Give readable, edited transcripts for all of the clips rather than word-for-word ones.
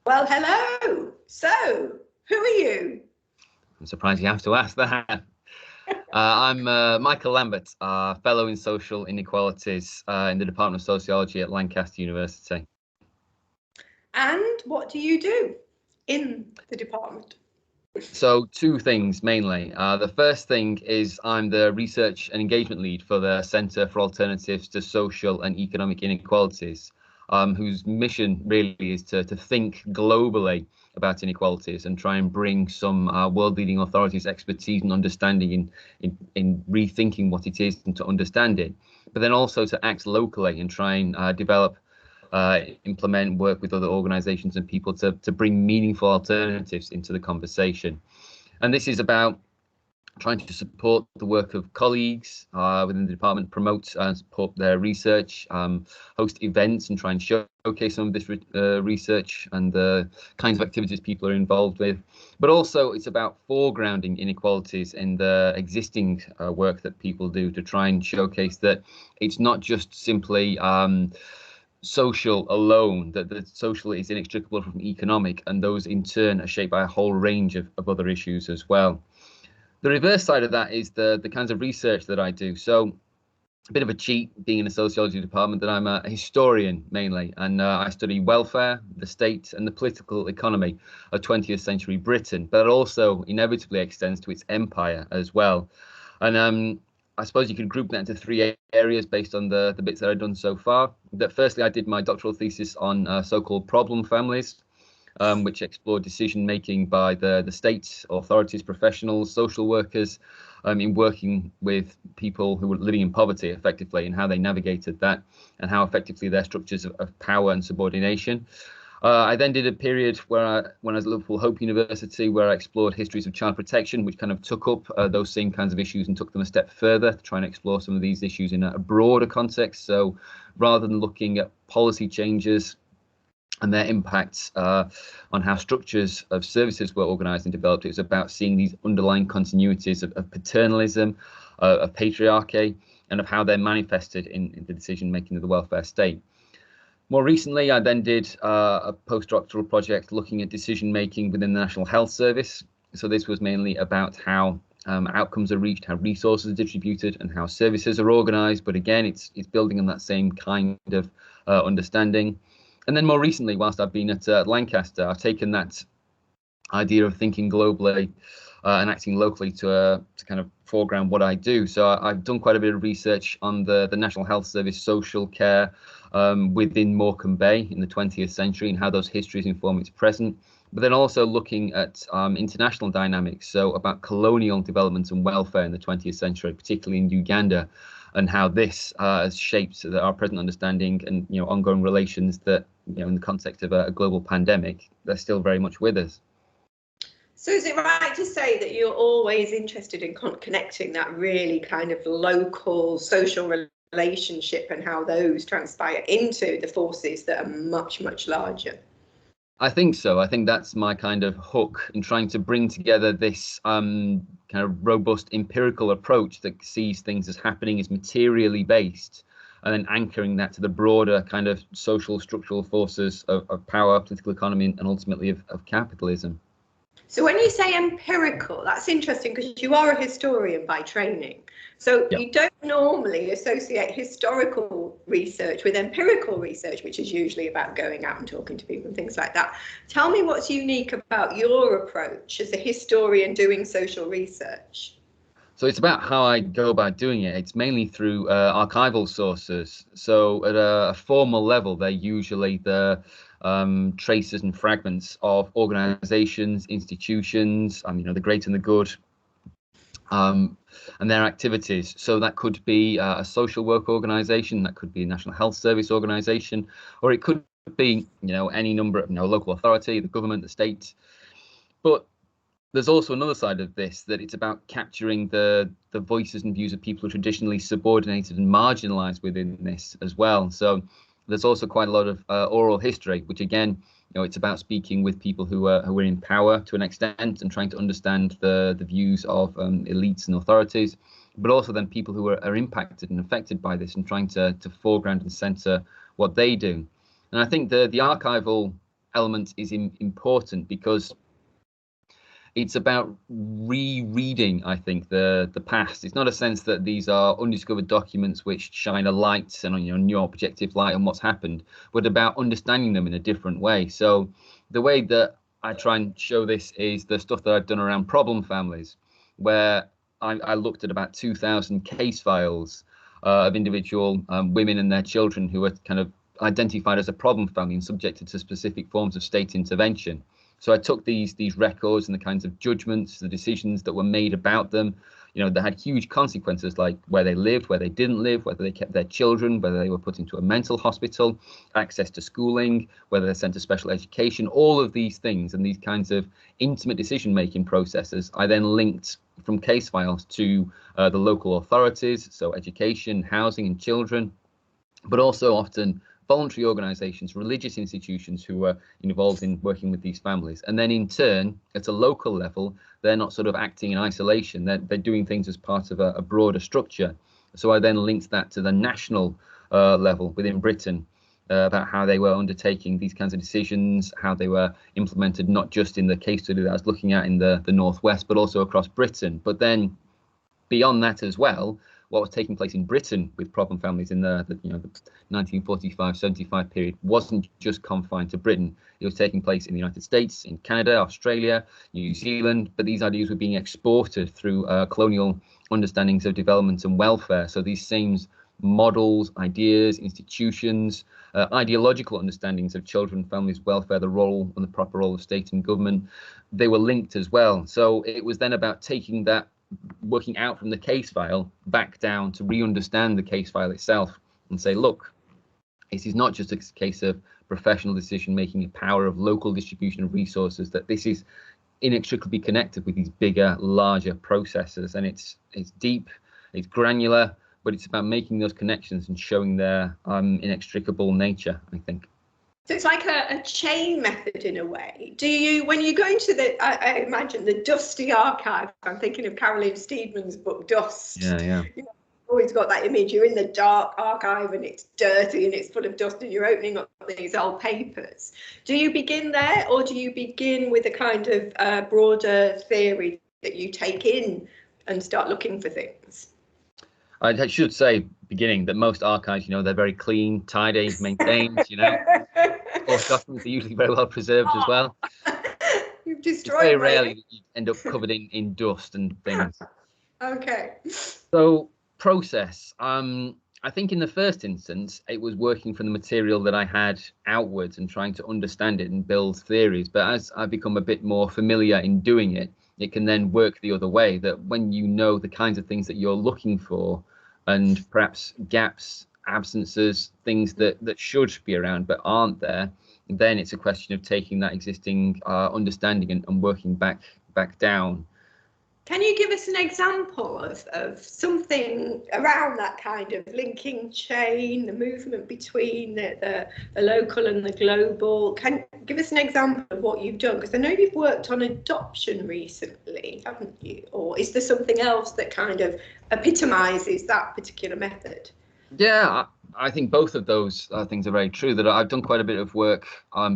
Well, hello. So, who are you? I'm surprised you have to ask that. I'm Michael Lambert, fellow in social inequalities in the Department of Sociology at Lancaster University. And what do you do in the department? So two things mainly. The first thing is I'm the research and engagement lead for the Centre for Alternatives to Social and Economic Inequalities, whose mission really is to think globally about inequalities and try and bring some world-leading authorities' expertise and understanding in rethinking what it is and to understand it, but then also to act locally and try and develop implement, work with other organisations and people to bring meaningful alternatives into the conversation. And this is about trying to support the work of colleagues within the department, promote and support their research, host events and try and showcase some of this research and the kinds of activities people are involved with. But also it's about foregrounding inequalities in the existing work that people do to try and showcase that it's not just simply social alone, that the social is inextricable from economic, and those in turn are shaped by a whole range of other issues as well. The reverse side of that is the kinds of research that I do. So a bit of a cheat being in a sociology department that I'm a historian mainly, and I study welfare, the state and the political economy of 20th century Britain, but it also inevitably extends to its empire as well. And I suppose you could group that into three areas based on the bits that I've done so far. That firstly, I did my doctoral thesis on so-called problem families, which explored decision making by the state, authorities, professionals, social workers, in working with people who were living in poverty effectively and how they navigated that and how effectively their structures of power and subordination. I then did a period when I was at Liverpool Hope University, where I explored histories of child protection, which kind of took up those same kinds of issues and took them a step further to try and explore some of these issues in a broader context. So rather than looking at policy changes and their impacts on how structures of services were organised and developed, it was about seeing these underlying continuities of paternalism, of patriarchy, and of how they're manifested in the decision making of the welfare state. More recently, I then did a postdoctoral project looking at decision making within the National Health Service. So this was mainly about how outcomes are reached, how resources are distributed, and how services are organised. But again, it's building on that same kind of understanding. And then more recently, whilst I've been at Lancaster, I've taken that idea of thinking globally and acting locally to kind of foreground what I do. So I've done quite a bit of research on the National Health Service social care within Morecambe Bay in the 20th century and how those histories inform its present, but then also looking at international dynamics, so about colonial development and welfare in the 20th century, particularly in Uganda, and how this has shaped our present understanding and ongoing relations that in the context of a global pandemic, they're still very much with us. So is it right to say that you're always interested in connecting that really kind of local social relationship and how those transpire into the forces that are much, much larger? I think so. I think that's my kind of hook in trying to bring together this kind of robust empirical approach that sees things as happening as materially based, and then anchoring that to the broader kind of social structural forces of power, political economy, and ultimately of capitalism. So when you say empirical, that's interesting because you are a historian by training. So you don't normally associate historical research with empirical research, which is usually about going out and talking to people and things like that. Tell me what's unique about your approach as a historian doing social research. So it's about how I go about doing it. It's mainly through archival sources. So at a formal level, they're usually the traces and fragments of organizations, institutions, the great and the good, and their activities. So that could be a social work organization, that could be a National Health Service organization, or it could be, any number of local authority, the government, the state. But there's also another side of this, that it's about capturing the voices and views of people who are traditionally subordinated and marginalized within this as well. So there's also quite a lot of oral history, which again, it's about speaking with people who are in power to an extent and trying to understand the views of elites and authorities, but also then people who are impacted and affected by this and trying to foreground and center what they do. And I think the archival element is important because it's about rereading, I think, the past. It's not a sense that these are undiscovered documents which shine a light and new objective light on what's happened, but about understanding them in a different way. So the way that I try and show this is the stuff that I've done around problem families, where I looked at about 2,000 case files of individual women and their children who were kind of identified as a problem family and subjected to specific forms of state intervention. So I took these records and the kinds of judgments, the decisions that were made about them, that had huge consequences, like where they lived, where they didn't live, whether they kept their children, whether they were put into a mental hospital, access to schooling, whether they're sent to special education, all of these things and these kinds of intimate decision-making processes, I then linked from case files to the local authorities, so education, housing and children, but also often voluntary organisations, religious institutions who are involved in working with these families. And then in turn, at a local level, they're not sort of acting in isolation. They're doing things as part of a broader structure. So I then linked that to the national level within Britain about how they were undertaking these kinds of decisions, how they were implemented, not just in the case study that I was looking at in the Northwest, but also across Britain. But then beyond that as well, what was taking place in Britain with problem families in the 1945-75 period wasn't just confined to Britain. It was taking place in the United States, in Canada, Australia, New Zealand, but these ideas were being exported through colonial understandings of development and welfare. So these same models, ideas, institutions, ideological understandings of children, families, welfare, the role and the proper role of state and government, they were linked as well. So it was then about taking that, working out from the case file back down to re-understand the case file itself and say, look, this is not just a case of professional decision making, a power of local distribution of resources, that this is inextricably connected with these bigger, larger processes. And it's deep, it's granular, but it's about making those connections and showing their inextricable nature, I think. So it's like a chain method in a way. Do you, when you go into I imagine the dusty archive, I'm thinking of Caroline Steedman's book, Dust. Yeah. Always got that image. You're in the dark archive and it's dirty and it's full of dust and you're opening up these old papers. Do you begin there, or do you begin with a kind of broader theory that you take in and start looking for things? I should say, beginning, that most archives, they're very clean, tidy, maintained, All documents are usually very well preserved as well. You've destroyed it's very rarely that you end up covered in dust and things. Okay. So process. I think in the first instance, it was working from the material that I had outwards and trying to understand it and build theories. But as I've become a bit more familiar in doing it, it can then work the other way, that when you know the kinds of things that you're looking for and perhaps gaps, absences, things that should be around but aren't there, then it's a question of taking that existing understanding and working back down. Can you give us an example of something around that kind of linking chain, the movement between the local and the global? Can you give us an example of what you've done? Because I know you've worked on adoption recently, haven't you? Or is there something else that kind of epitomises that particular method? Yeah, I think both of those things are very true. That I've done quite a bit of work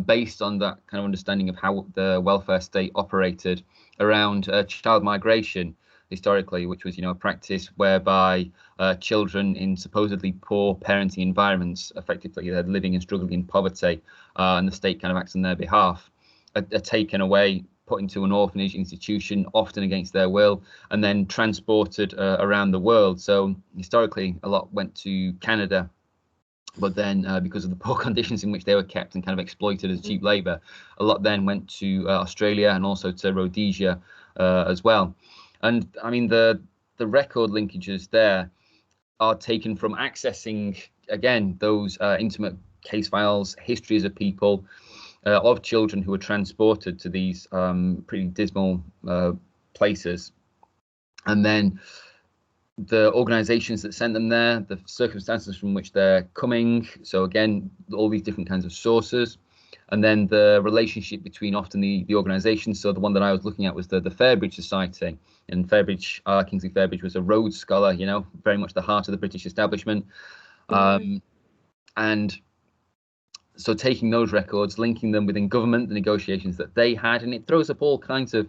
based on that kind of understanding of how the welfare state operated around child migration historically, which was, a practice whereby children in supposedly poor parenting environments, effectively they're living and struggling in poverty, and the state kind of acts on their behalf, are taken away, put into an orphanage institution, often against their will, and then transported around the world. So historically, a lot went to Canada, but then because of the poor conditions in which they were kept and kind of exploited as cheap labour, a lot then went to Australia and also to Rhodesia as well. And I mean, the record linkages there are taken from accessing, again, those intimate case files, histories of people, of children who were transported to these pretty dismal places, and then the organizations that sent them there, the circumstances from which they're coming. So again, all these different kinds of sources, and then the relationship between often the organizations. So the one that I was looking at was the Fairbridge Society, and Fairbridge, Kingsley Fairbridge was a Rhodes Scholar, very much the heart of the British establishment. And So taking those records, linking them within government, the negotiations that they had, and it throws up all kinds of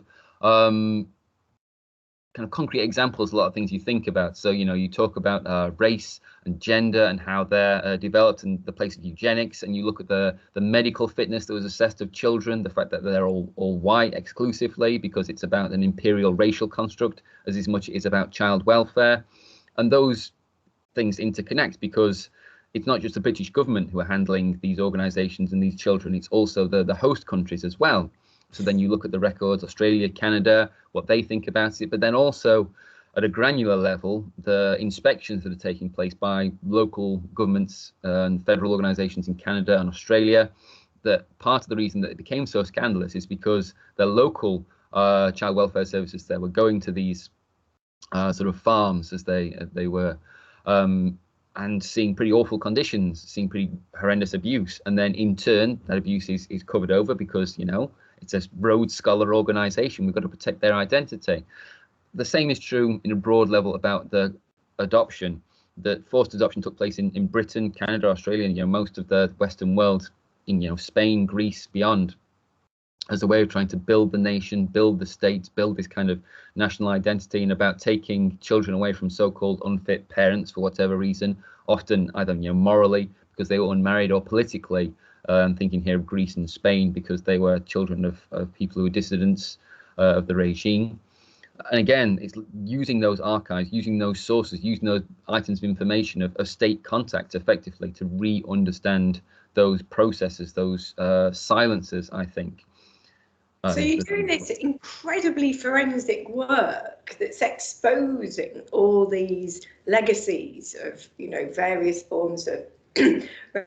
kind of concrete examples, a lot of things you think about. So, you know, you talk about race and gender and how they're developed and the place of eugenics, and you look at the medical fitness that was assessed of children, the fact that they're all white exclusively because it's about an imperial racial construct as much as it is about child welfare. And those things interconnect because it's not just the British government who are handling these organisations and these children, it's also the host countries as well. So then you look at the records, Australia, Canada, what they think about it, but then also at a granular level, the inspections that are taking place by local governments and federal organisations in Canada and Australia. That part of the reason that it became so scandalous is because the local child welfare services there were going to these sort of farms as they were, and seeing pretty awful conditions, seeing pretty horrendous abuse, and then in turn that abuse is covered over because, you know, it's a Rhodes Scholar organisation. We've got to protect their identity. The same is true in a broad level about the adoption. That forced adoption took place in Britain, Canada, Australia, and, you know, most of the Western world, in, you know, Spain, Greece, beyond, as a way of trying to build the nation, build the state, build this kind of national identity, and about taking children away from so-called unfit parents for whatever reason, often either, you know, morally because they were unmarried, or politically. I'm thinking here of Greece and Spain because they were children of people who were dissidents of the regime. And again, it's using those archives, using those sources, using those items of information of state contact effectively to re-understand those processes, those silences, I think. So you're doing this incredibly forensic work that's exposing all these legacies of, you know, various forms of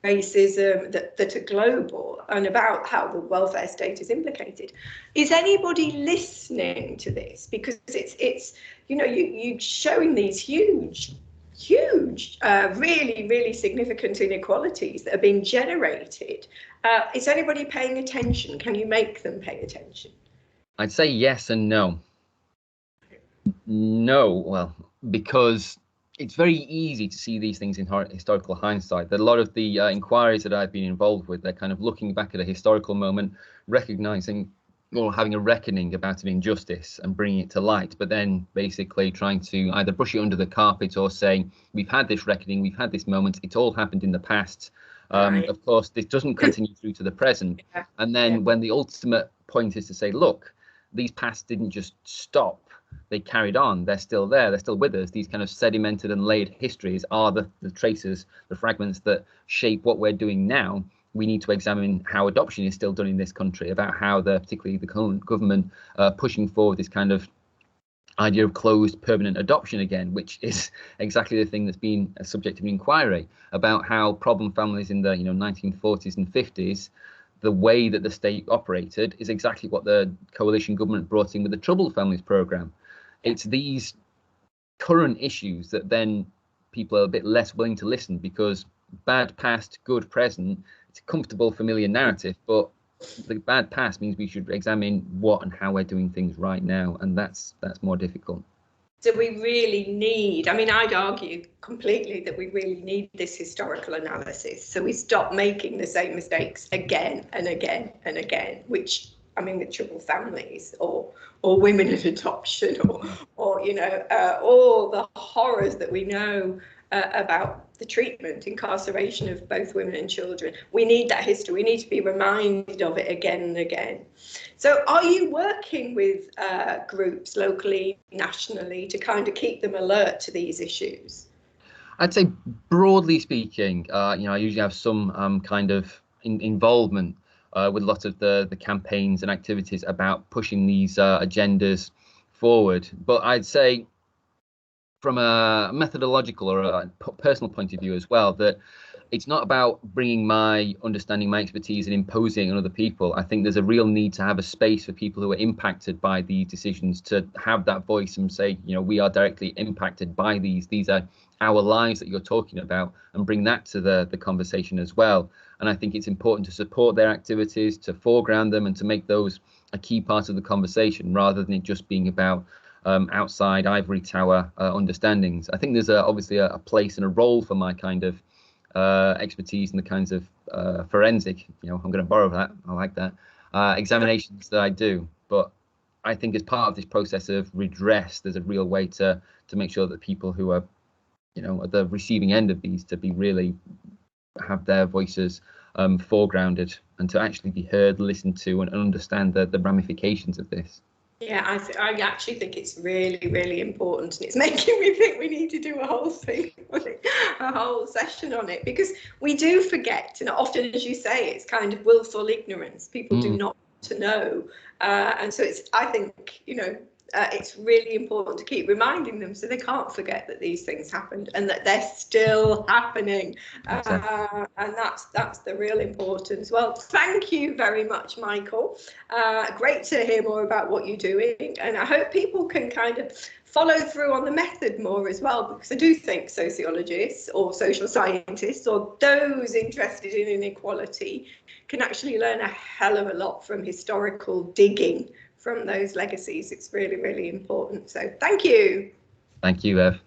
racism that are global, and about how the welfare state is implicated. Is anybody listening to this? Because it's you know, you showing these huge, really, really significant inequalities that are being generated. Is anybody paying attention? Can you make them pay attention? I'd say yes and no. No, well, because it's very easy to see these things in historical hindsight. That a lot of the inquiries that I've been involved with, they're kind of looking back at a historical moment, recognizing or having a reckoning about an injustice and bringing it to light, but then basically trying to either brush it under the carpet or saying, we've had this reckoning, we've had this moment, it's all happened in the past. Right. Of course, this doesn't continue through to the present. Yeah. And then when the ultimate point is to say, look, these pasts didn't just stop, they carried on, they're still there, they're still with us. These kind of sedimented and layered histories are the traces, the fragments that shape what we're doing now. We need to examine how adoption is still done in this country, about how particularly the current government pushing forward this kind of idea of closed permanent adoption again, which is exactly the thing that's been a subject of inquiry, about how problem families in the 1940s and 50s, the way that the state operated is exactly what the coalition government brought in with the Troubled Families programme. It's these current issues that then people are a bit less willing to listen, because bad past, good present, it's a comfortable, familiar narrative, but the bad past means we should examine what and how we're doing things right now, and that's more difficult. So we really need, I mean, I'd argue completely that we really need this historical analysis, so we stop making the same mistakes again and again and again, which, I mean, with Troubled Families or women in adoption or all the horrors that we know about the treatment, incarceration of both women and children. We need that history. We need to be reminded of it again and again. So are you working with groups locally, nationally, to kind of keep them alert to these issues? I'd say, broadly speaking, I usually have some kind of involvement with a lot of the campaigns and activities about pushing these agendas forward. But I'd say, from a methodological or a personal point of view as well, that it's not about bringing my understanding, my expertise and imposing on other people. I think there's a real need to have a space for people who are impacted by these decisions to have that voice and say, we are directly impacted by these. These are our lives that you're talking about, and bring that to the conversation as well. And I think it's important to support their activities, to foreground them, and to make those a key part of the conversation, rather than it just being about outside ivory tower understandings. I think there's obviously a place and a role for my kind of expertise and the kinds of forensic, I'm going to borrow that, I like that, examinations that I do. But I think as part of this process of redress, there's a real way to make sure that people who are, at the receiving end of these, to be really have their voices foregrounded and to actually be heard, listened to, and understand the ramifications of this. Yeah, I actually think it's really, really important, and it's making me think we need to do a whole thing on it, a whole session on it, because we do forget, and often, as you say, it's kind of willful ignorance. People do not want to know, and so I think, it's really important to keep reminding them so they can't forget that these things happened and that they're still happening. Exactly. And that's the real importance. Well, thank you very much, Michael. Great to hear more about what you're doing, and I hope people can kind of follow through on the method more as well, because I do think sociologists or social scientists or those interested in inequality can actually learn a hell of a lot from historical digging from those legacies. It's really, really important. So thank you. Thank you, Ev.